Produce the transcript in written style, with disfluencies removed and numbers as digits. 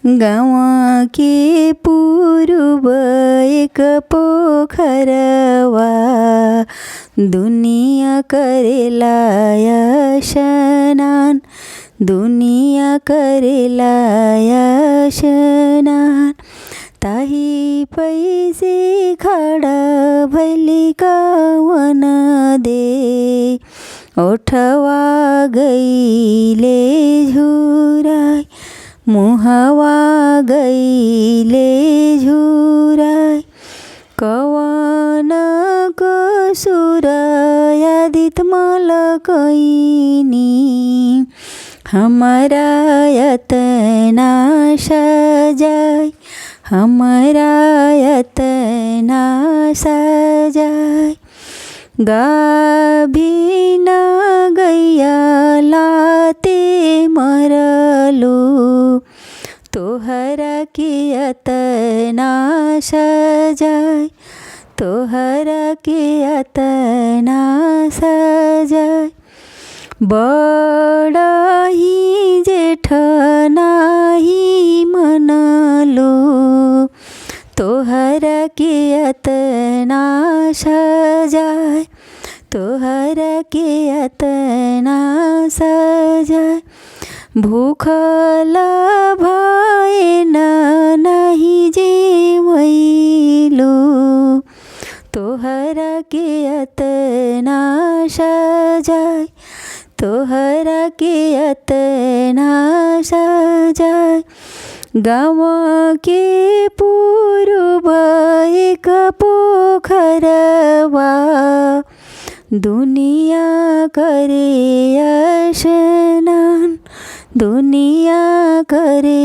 गाँव के पूर्व एक पोखरवा, दुनिया करेला स्नान, दुनिया करेला स्नान। ताही पैसे खड़ा भैली कवन दे, ओठवा गईले झुराय, मुहवा गईले झुराय। कवन कसुर यादित मलकैनी, हमारा यतना सजाय, हमारा यतना सजाय। गाभिन गैया लाते मरलो, तोहरा के यतना सजाय, तोहरा के यतना सजाय। बड़ही जेठ नाही मनलो, तोहरा के यतना सजाय, तोहरा के यतना सजाय। भूखल भएन नाही जेवैलो, तोहरा के यतना सजाय, तोहरा के यतना सजाय। गाँव के पूर्व एक पोखरवा, दुनिया करे स्नान, दुनिया करे